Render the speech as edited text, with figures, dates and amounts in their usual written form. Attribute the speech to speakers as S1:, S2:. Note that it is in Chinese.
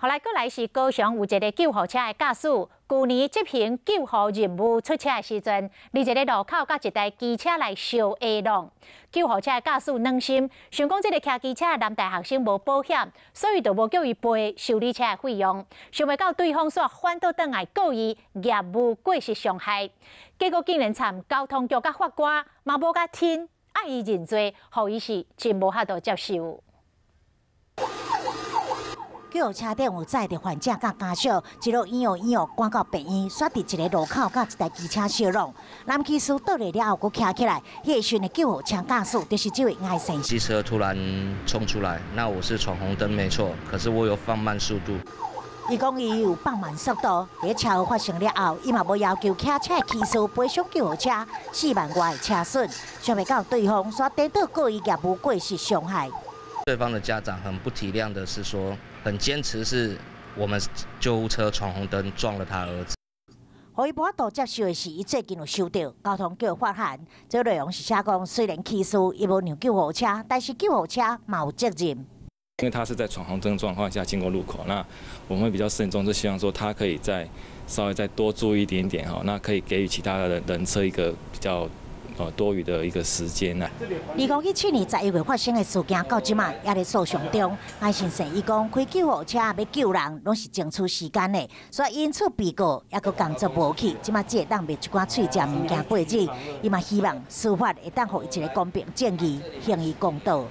S1: 后来，过来是高雄有一个救护车的驾驶，去年执行救护任务出车的时阵，离一个路口甲一台机车来相下撞。救护车的驾驶软心，想讲这个骑机车的男大学生无保险，所以就无叫伊赔修理车的费用。想袂到对方煞反倒转来告伊业务过失伤害，结果竟然惨交通局甲法官嘛无甲听，爱伊认罪，互伊是真无法度接受。
S2: 救护车顶有载着患者甲家属，一路医药赶到病院，煞伫一个路口甲一台机车相撞。男骑士倒来了后，佫徛起来，迄个时的救护车驾驶就是这位艾先生。
S3: 机车突然冲出来，那我是闯红灯没错，可是我有放慢速度。
S2: 伊讲伊有放慢速度，在车祸发生了后，伊嘛无要求骑车的骑士赔偿救护车4万外的车损，想袂到对方煞颠倒告伊业务过失伤害。
S3: 对方的家长很不体谅的是说，很坚持是我们救护车闯红灯撞了他儿子。
S2: 互伊无法度接受的是，伊最近有收到交通局发函，这内容是写讲，虽然骑士伊无让救护车，但是救护车嘛有责任。
S4: 因为他是在闯红灯状况下经过路口，那我们会比较慎重，是希望说他可以稍微再多注意一点点哈，那可以给予其他的人车一个比较。 多余的一个时间呐。
S2: 2017年11月发生的事件，到即马也在诉讼中。艾先生伊讲，开救护车要救人，拢是争取时间的，所以因此被告也佫工作无去，即马只会当卖一寡脆食物件过日。伊嘛希望司法会当予伊一个公平正义，行伊公道。